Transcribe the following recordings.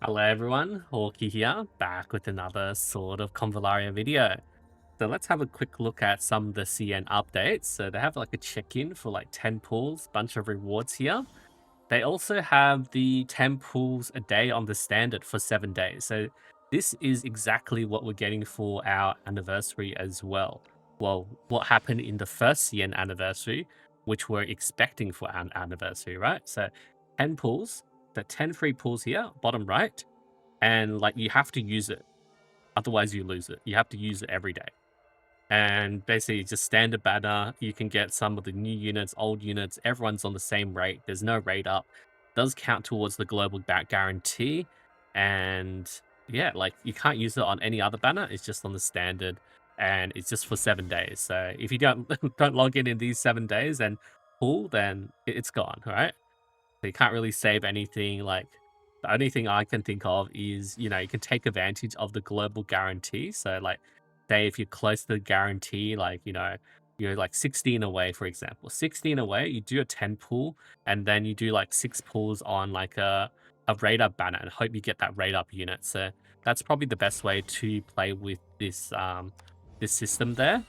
Hello everyone, Hawky here, back with another sort of Convallaria video. So let's have a quick look at some of the CN updates. So they have like a check-in for like 10 pools, bunch of rewards here. They also have the 10 pools a day on the standard for 7 days. So this is exactly what we're getting for our anniversary as well. Well, what happened in the first CN anniversary, which we're expecting for our anniversary, right? So 10 pools, the 10 free pools here, bottom right, and like you have to use it. Otherwise you lose it. You have to use it every day. And basically just standard banner. You can get some of the new units, old units, everyone's on the same rate. There's no rate up. Does count towards the global back guarantee. And yeah, like you can't use it on any other banner. It's just on the standard and it's just for 7 days. So if you don't don't log in these 7 days and pull, then it's gone, right? So you can't really save anything. Like the only thing I can think of is, you can take advantage of the global guarantee. So like say if you're close to the guarantee, like, you're like 16 away, for example. 16 away, you do a 10 pull, and then you do like 6 pulls on like a rate up banner and hope you get that rate up unit. So that's probably the best way to play with this system there.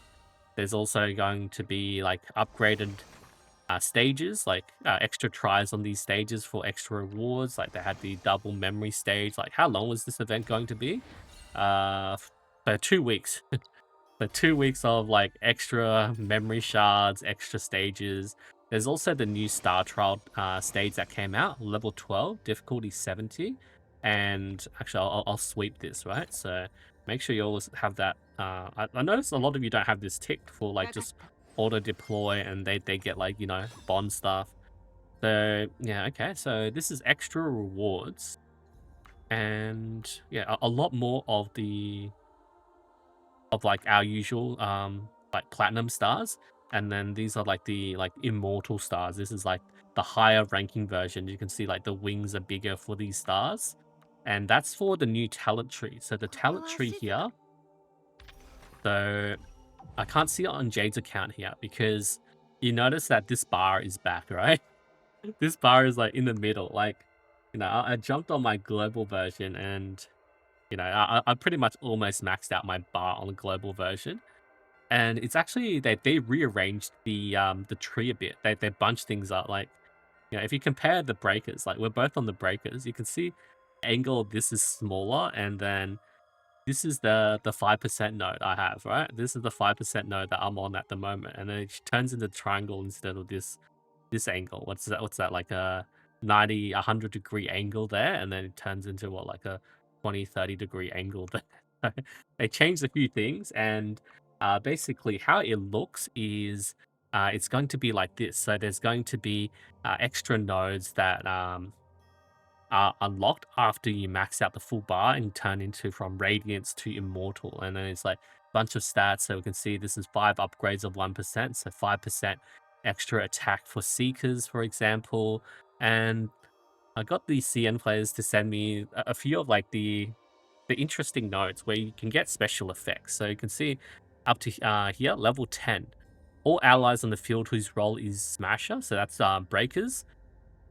There's also going to be like upgraded stages, like extra tries on these stages for extra rewards. Like they had the double memory stage. Like how long was this event going to be? For 2 weeks. For 2 weeks of like extra memory shards, extra stages. There's also the new Star Trial stage that came out, level 12, difficulty 70. And actually, I'll sweep this, right? So make sure you always have that. I noticed a lot of you don't have this ticked for like just auto deploy and they get like, bond stuff. So yeah, okay. So this is extra rewards. And yeah, a lot more of like our usual like platinum stars, and then these are like the like immortal stars. This is like the higher ranking version. You can see like the wings are bigger for these stars, and that's for the new talent tree. So the talent tree here, so I can't see it on Jade's account here because you notice that this bar is back, right? This bar is like in the middle. Like, I jumped on my global version and I pretty much almost maxed out my bar on the global version. And it's actually they rearranged the tree a bit. They bunched things up. Like, if you compare the breakers, like we're both on the breakers, you can see angle of this is smaller, and then this is the 5% node I have, right? This is the 5% node that I'm on at the moment, and then it turns into triangle instead of this angle. What's that? What's that, like a 90, 100 degree angle there, and then it turns into what, like a 20, 30 degree angle there. They changed a few things, and basically how it looks is it's going to be like this. So there's going to be extra nodes that are unlocked after you max out the full bar and turn into from Radiance to Immortal. And then it's like a bunch of stats. So we can see this is 5 upgrades of 1%. So 5% extra attack for Seekers, for example. And I got these CN players to send me a few of like the interesting nodes where you can get special effects. So you can see up to here, level 10. All allies on the field whose role is Smasher, so that's Breakers,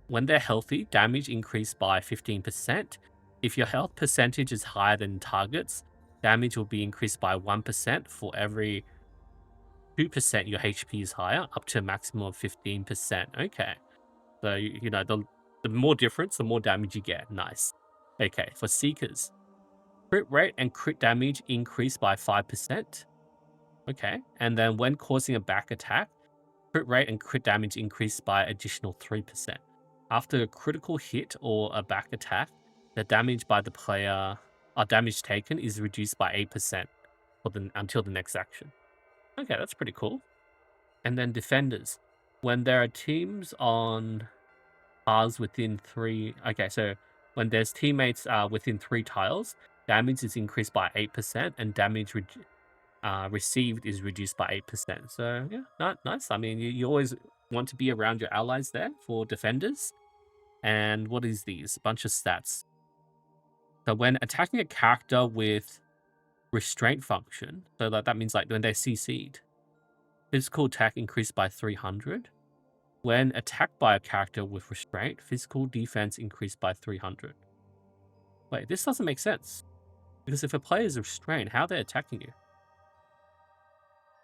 when they're healthy, damage increased by 15%. If your health percentage is higher than targets, damage will be increased by 1% for every 2% your HP is higher, up to a maximum of 15%. Okay. So, the more difference, the more damage you get. Nice. Okay, for Seekers, crit rate and crit damage increase by 5%. Okay. And then when causing a back attack, crit rate and crit damage increase by additional 3%. After a critical hit or a back attack, the damage by the player or damage taken is reduced by 8% until the next action. Okay, that's pretty cool. And then defenders. When there are teams on tiles within 3, okay, so when there's teammates within 3 tiles, damage is increased by 8% and damage received is reduced by 8%. So yeah, nice. I mean, you always want to be around your allies there for defenders. And what is these? A bunch of stats. So when attacking a character with restraint function, so that means like when they're CC'd, physical attack increased by 300. When attacked by a character with restraint, physical defense increased by 300. Wait, this doesn't make sense. Because if a player is restrained, how are they attacking you?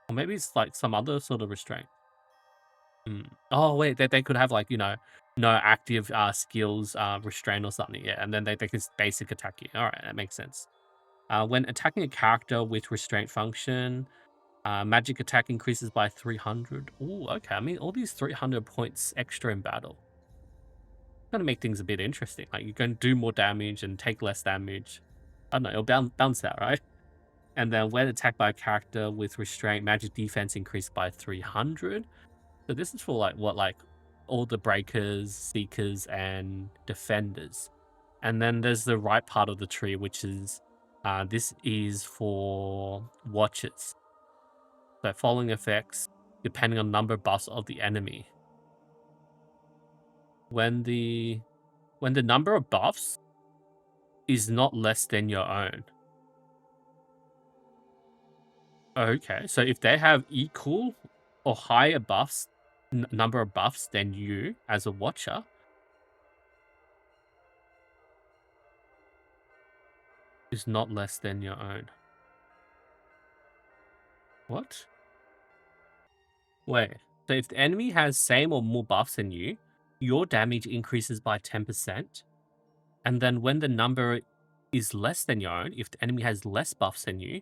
Or maybe it's like some other sort of restraint. Oh, wait, they could have like, no active skills, restraint or something. Yeah, and then they can basic attack you. All right, that makes sense. When attacking a character with restraint function, magic attack increases by 300. Oh, okay. I mean, all these 300 points extra in battle. Gonna make things a bit interesting. Like, you're going to do more damage and take less damage. I don't know, it'll bounce out, right? And then when attacked by a character with restraint, magic defense increased by 300. So this is for like all the breakers, seekers, and defenders. And then there's the right part of the tree, which is this is for watchers. So following effects, depending on number of buffs of the enemy. When the number of buffs is not less than your own. Okay, so if they have equal or higher buffs, number of buffs than you as a watcher, is not less than your own. What? Wait, so if the enemy has same or more buffs than you, your damage increases by 10%. And then when the number is less than your own, if the enemy has less buffs than you,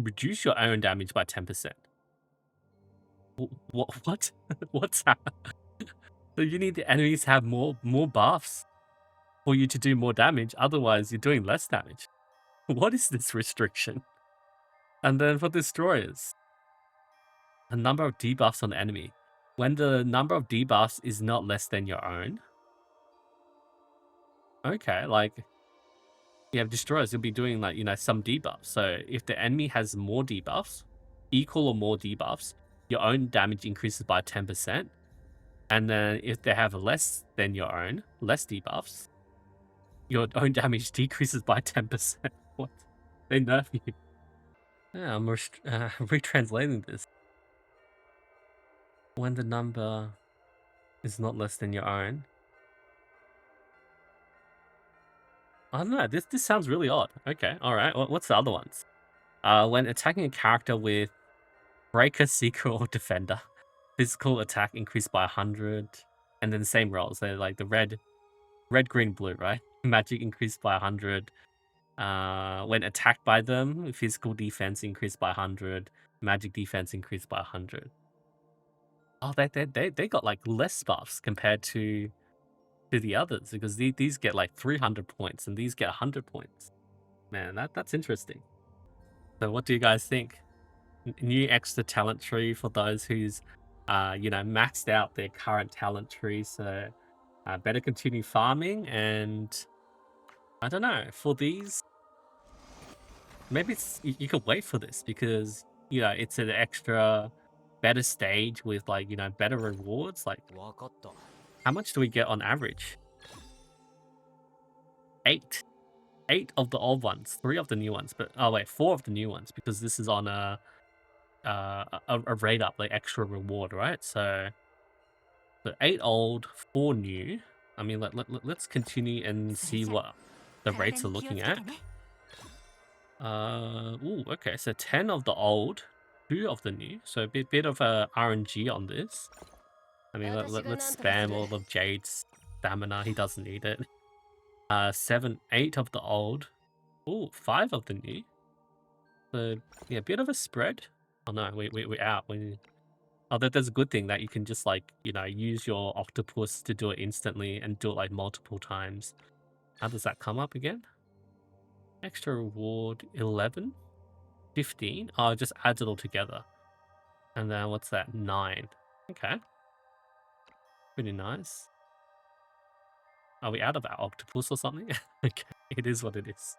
reduce your own damage by 10%. What? What's that? So you need the enemies to have more buffs for you to do more damage. Otherwise, you're doing less damage. What is this restriction? And then for destroyers, a number of debuffs on the enemy. When the number of debuffs is not less than your own. Okay, like you have destroyers, you'll be doing like, some debuffs. So if the enemy has more debuffs, equal or more debuffs, your own damage increases by 10%. And then if they have less than your own, less debuffs, your own damage decreases by 10%. What? They nerf you. Yeah, I'm retranslating this. When the number is not less than your own. I don't know. This sounds really odd. Okay, all right. What's the other ones? When attacking a character with Breaker, Seeker, or Defender, physical attack increased by 100, and then the same rolls. So like the red, green, blue, right? Magic increased by 100. When attacked by them, physical defense increased by 100. Magic defense increased by 100. Oh, they got like less buffs compared to the others, because these get like 300 points and these get 100 points. Man, that's interesting. So what do you guys think? New extra talent tree for those who's maxed out their current talent tree, so better continue farming. And I don't know, for these, maybe you could wait for this, because it's an extra better stage with like better rewards. Like, how much do we get on average? 8 of the old ones, 3 of the new ones, but 4 of the new ones, because this is on a rate up, like extra reward, right? So 8 old, 4 new. I mean, let's continue and see what the rates are looking at. Okay, so 10 of the old, 2 of the new. So a bit of a RNG on this. I mean, let's spam all of Jade's stamina. He doesn't need it. 8 of the old. 5 of the new. So yeah, a bit of a spread. Oh no, we're out. There's a good thing that you can just like use your octopus to do it instantly and do it like multiple times. How does that come up again? Extra reward 11, 15. Oh, it just adds it all together. And then what's that? 9. Okay, pretty nice. Are we out of our octopus or something? Okay, it is what it is.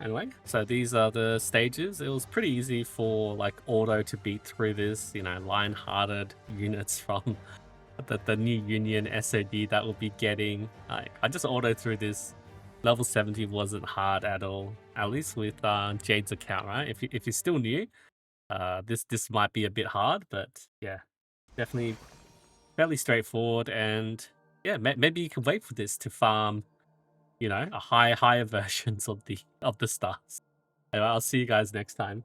Anyway, so these are the stages. It was pretty easy for like auto to beat through this, lion-hearted units from the new Union SOD that we'll be getting. I just auto through this. Level 70 wasn't hard at all, at least with Jade's account, right? If you're still new, this might be a bit hard, but yeah, definitely fairly straightforward. And yeah, maybe you can wait for this to farm you know, a higher versions of the stars. Anyway, I'll see you guys next time.